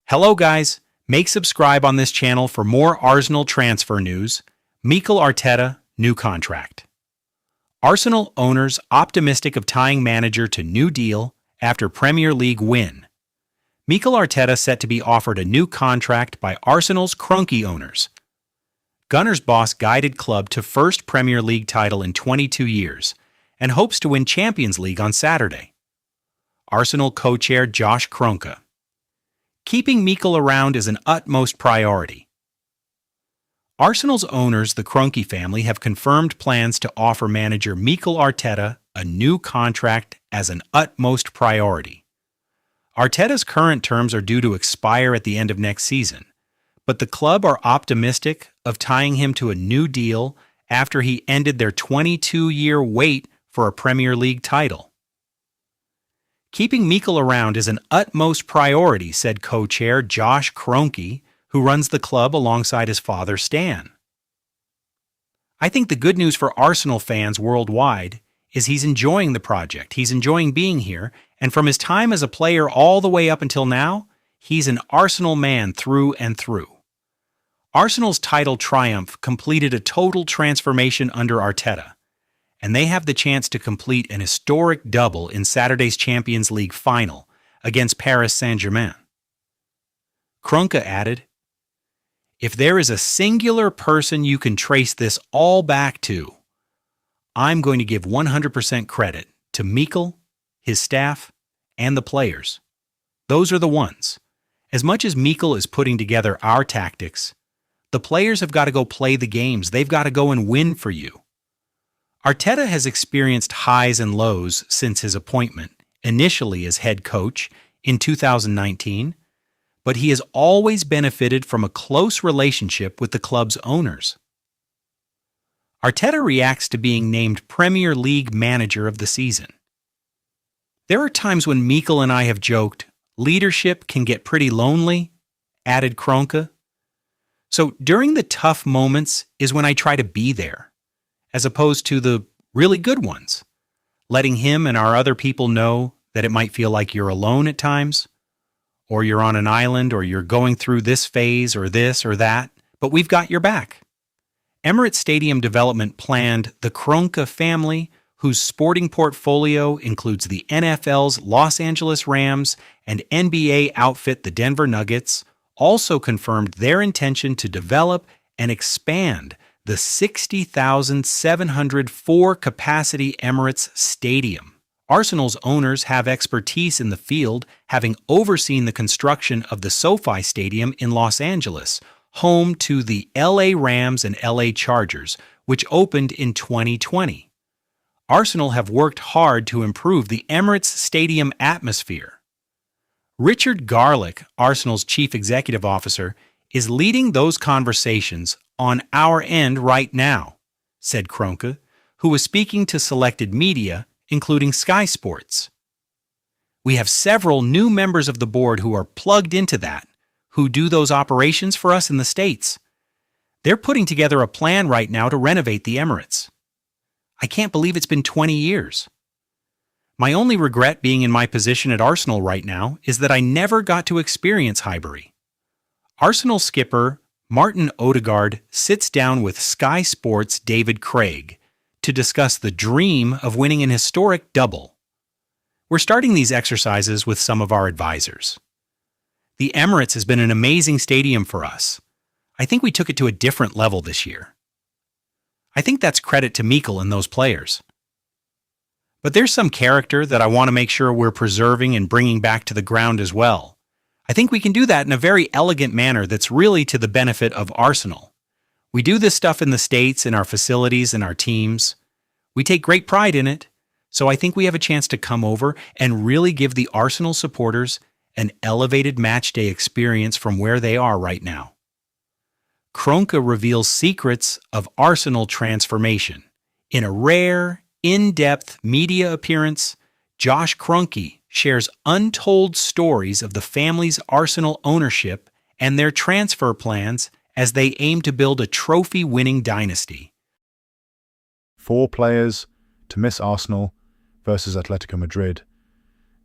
Hello guys, make subscribe on this channel for more Arsenal transfer news. Mikel Arteta, new contract. Arsenal owners optimistic of tying manager to new deal after Premier League win. Mikel Arteta set to be offered a new contract by Arsenal's Kroenke owners. Gunners boss guided club to first Premier League title in 22 years and hopes to win Champions League on Saturday. Arsenal co-chair Josh Kroenke. Keeping Mikel around is an utmost priority. Arsenal's owners, the Kroenke family, have confirmed plans to offer manager Mikel Arteta a new contract as an utmost priority. Arteta's current terms are due to expire at the end of next season, but the club are optimistic of tying him to a new deal after he ended their 22-year wait for a Premier League title. Keeping Mikel around is an utmost priority, said co-chair Josh Kroenke, who runs the club alongside his father Stan. I think the good news for Arsenal fans worldwide is he's enjoying the project, he's enjoying being here, and from his time as a player all the way up until now, he's an Arsenal man through and through. Arsenal's title triumph completed a total transformation under Arteta, and they have the chance to complete an historic double in Saturday's Champions League final against Paris Saint-Germain. Kroenke added, "If there is a singular person you can trace this all back to, I'm going to give 100% credit to Mikel, his staff, and the players. Those are the ones. As much as Mikel is putting together our tactics, the players have got to go play the games. They've got to go and win for you." Arteta has experienced highs and lows since his appointment, initially as head coach in 2019, but he has always benefited from a close relationship with the club's owners. Arteta reacts to being named Premier League Manager of the season. "There are times when Mikel and I have joked, leadership can get pretty lonely," added Kroenke. "So during the tough moments is when I try to be there, as opposed to the really good ones, letting him and our other people know that it might feel like you're alone at times, or you're on an island, or you're going through this phase or this or that, but we've got your back." Emirates Stadium development planned the Kroenke family, whose sporting portfolio includes the NFL's Los Angeles Rams and NBA outfit the Denver Nuggets, also confirmed their intention to develop and expand the 60,704-capacity Emirates Stadium. Arsenal's owners have expertise in the field, having overseen the construction of the SoFi Stadium in Los Angeles, home to the LA Rams and LA Chargers, which opened in 2020. Arsenal have worked hard to improve the Emirates Stadium atmosphere. Richard Garlick, Arsenal's chief executive officer, is leading those conversations on our end right now, said Kroenke, who was speaking to selected media, including Sky Sports. "We have several new members of the board who are plugged into that, who do those operations for us in the States. They're putting together a plan right now to renovate the Emirates. I can't believe it's been 20 years. My only regret being in my position at Arsenal right now is that I never got to experience Highbury." Arsenal skipper Martin Odegaard sits down with Sky Sports' David Craig to discuss the dream of winning an historic double. "We're starting these exercises with some of our advisors. The Emirates has been an amazing stadium for us. I think we took it to a different level this year. I think that's credit to Mikel and those players. But there's some character that I want to make sure we're preserving and bringing back to the ground as well. I think we can do that in a very elegant manner that's really to the benefit of Arsenal. We do this stuff in the States, in our facilities, and our teams. We take great pride in it, so I think we have a chance to come over and really give the Arsenal supporters an elevated matchday experience from where they are right now." Kroenke reveals secrets of Arsenal transformation. In a rare, in-depth media appearance, Josh Kroenke shares untold stories of the family's Arsenal ownership and their transfer plans as they aim to build a trophy-winning dynasty. 4 players to miss Arsenal versus Atletico Madrid.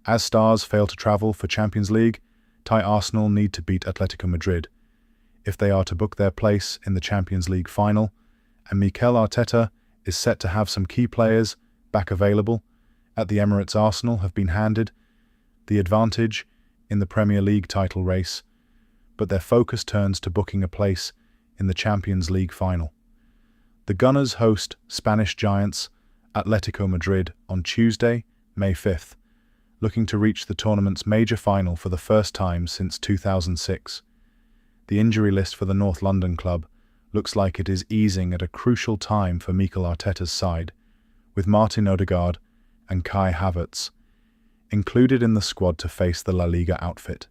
As stars fail to travel for Champions League, Thai Arsenal need to beat Atletico Madrid if they are to book their place in the Champions League final, and Mikel Arteta is set to have some key players back available at the Emirates. Arsenal have been handed the advantage in the Premier League title race, but their focus turns to booking a place in the Champions League final. The Gunners host Spanish giants Atletico Madrid on Tuesday, May 5th, looking to reach the tournament's major final for the first time since 2006. The injury list for the North London club looks like it is easing at a crucial time for Mikel Arteta's side, with Martin Odegaard and Kai Havertz included in the squad to face the La Liga outfit.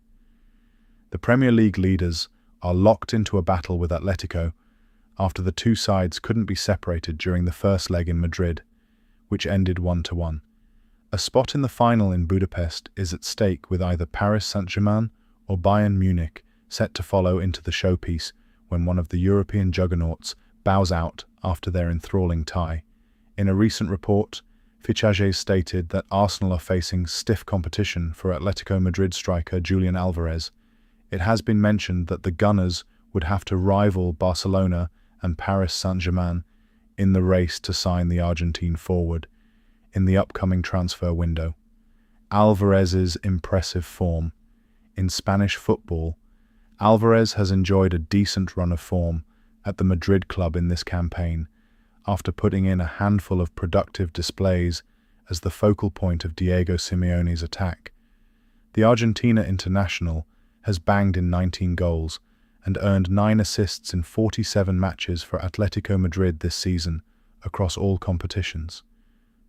The Premier League leaders are locked into a battle with Atletico after the two sides couldn't be separated during the first leg in Madrid, which ended 1-1. A spot in the final in Budapest is at stake, with either Paris Saint-Germain or Bayern Munich set to follow into the showpiece when one of the European juggernauts bows out after their enthralling tie. In a recent report, Fichajes stated that Arsenal are facing stiff competition for Atletico Madrid striker Julian Alvarez. It has been mentioned that the Gunners would have to rival Barcelona and Paris Saint-Germain in the race to sign the Argentine forward in the upcoming transfer window. Alvarez's impressive form. In Spanish football, Alvarez has enjoyed a decent run of form at the Madrid club in this campaign, after putting in a handful of productive displays as the focal point of Diego Simeone's attack. The Argentina international has banged in 19 goals and earned 9 assists in 47 matches for Atletico Madrid this season across all competitions.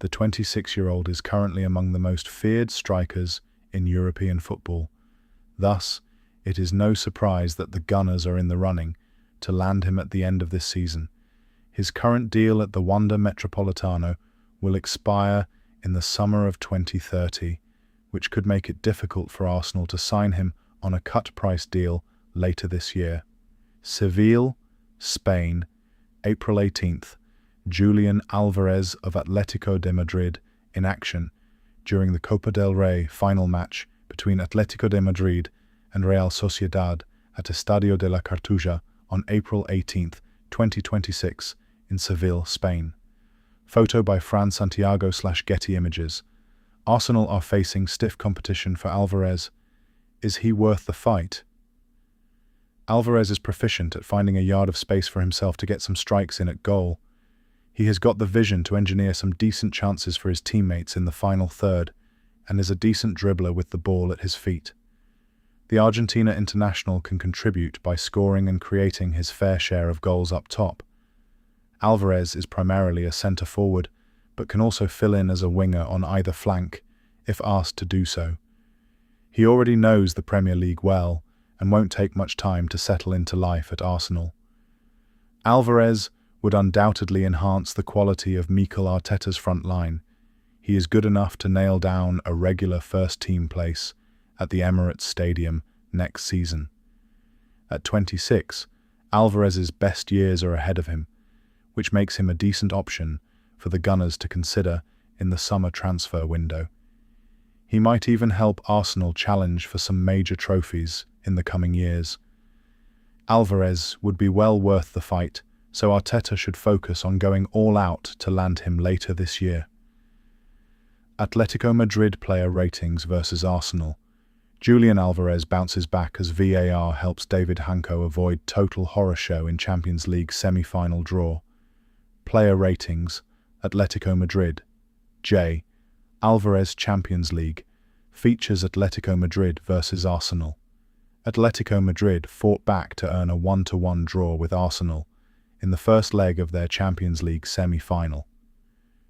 The 26-year-old is currently among the most feared strikers in European football. Thus, it is no surprise that the Gunners are in the running to land him at the end of this season. His current deal at the Wanda Metropolitano will expire in the summer of 2030, which could make it difficult for Arsenal to sign him on a cut-price deal later this year. Seville, Spain, April 18th. Julian Alvarez of Atletico de Madrid in action during the Copa del Rey final match between Atletico de Madrid and Real Sociedad at Estadio de la Cartuja on April 18th, 2026 in Seville, Spain. Photo by Fran Santiago/Getty Images. Arsenal are facing stiff competition for Alvarez. Is he worth the fight? Alvarez is proficient at finding a yard of space for himself to get some strikes in at goal. He has got the vision to engineer some decent chances for his teammates in the final third, and is a decent dribbler with the ball at his feet. The Argentina international can contribute by scoring and creating his fair share of goals up top. Alvarez is primarily a centre-forward, but can also fill in as a winger on either flank, if asked to do so. He already knows the Premier League well, and won't take much time to settle into life at Arsenal. Alvarez would undoubtedly enhance the quality of Mikel Arteta's front line. He is good enough to nail down a regular first-team place at the Emirates Stadium next season. At 26, Alvarez's best years are ahead of him, which makes him a decent option for the Gunners to consider in the summer transfer window. He might even help Arsenal challenge for some major trophies in the coming years. Alvarez would be well worth the fight, so Arteta should focus on going all out to land him later this year. Atletico Madrid player ratings versus Arsenal. Julian Alvarez bounces back as VAR helps David Hanko avoid total horror show in Champions League semi-final draw. Player ratings. Atletico Madrid. J. Alvarez Champions League. Features Atletico Madrid versus Arsenal. Atletico Madrid fought back to earn a 1-1 draw with Arsenal in the first leg of their Champions League semi-final.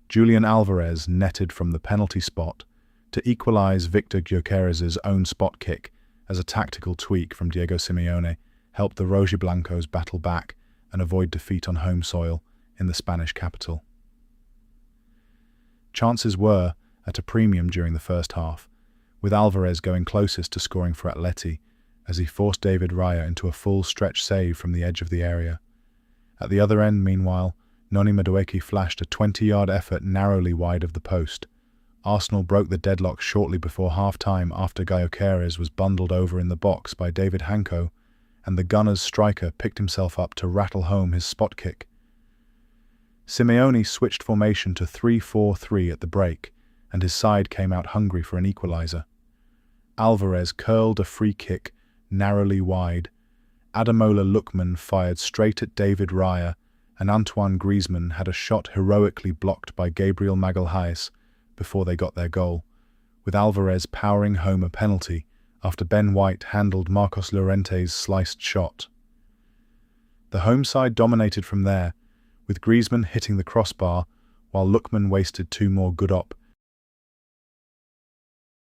Julian Alvarez netted from the penalty spot to equalise Victor Gyökeres's own spot kick as a tactical tweak from Diego Simeone helped the Rojiblancos battle back and avoid defeat on home soil in the Spanish capital. Chances were at a premium during the first half, with Alvarez going closest to scoring for Atleti as he forced David Raya into a full stretch save from the edge of the area. At the other end, meanwhile, Noni Madueke flashed a 20-yard effort narrowly wide of the post. Arsenal broke the deadlock shortly before half-time after Gyökeres was bundled over in the box by David Hanko, and the Gunners' striker picked himself up to rattle home his spot kick. Simeone switched formation to 3-4-3 at the break, and his side came out hungry for an equaliser. Alvarez curled a free kick narrowly wide. Ademola Lookman fired straight at David Raya, and Antoine Griezmann had a shot heroically blocked by Gabriel Magalhaes before they got their goal, with Alvarez powering home a penalty after Ben White handled Marcos Llorente's sliced shot. The home side dominated from there, with Griezmann hitting the crossbar while Lookman wasted two more good